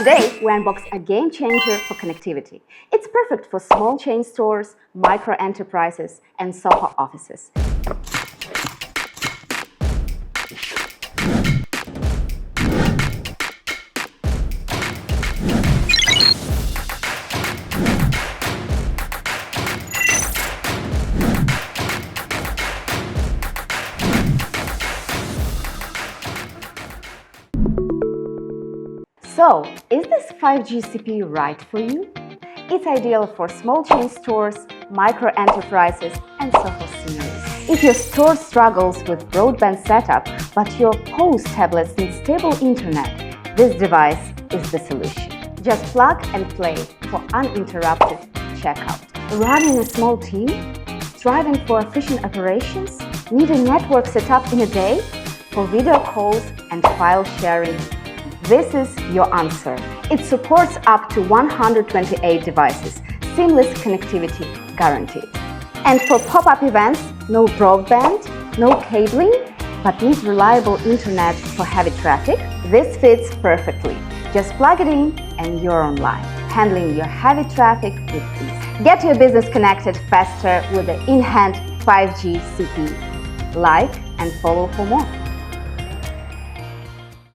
Today, we unbox a game changer for connectivity. It's perfect for small chain stores, micro enterprises, and Soho offices. So, is this 5G CPU right for you? It's ideal for small chain stores, micro enterprises, and Soho sceneries. If your store struggles with broadband setup, but your POS tablets need stable internet, this device is the solution. Just plug and play for uninterrupted checkout. Running a small team? Striving for efficient operations? Need a network setup in a day? For video calls and file sharing? This is your answer. It supports up to 128 devices, seamless connectivity guaranteed. And for pop-up events, no broadband, no cabling, but needs reliable internet for heavy traffic, this fits perfectly. Just plug it in and you're online, handling your heavy traffic with ease. Get your business connected faster with the InHand 5G CPE. Like and follow for more.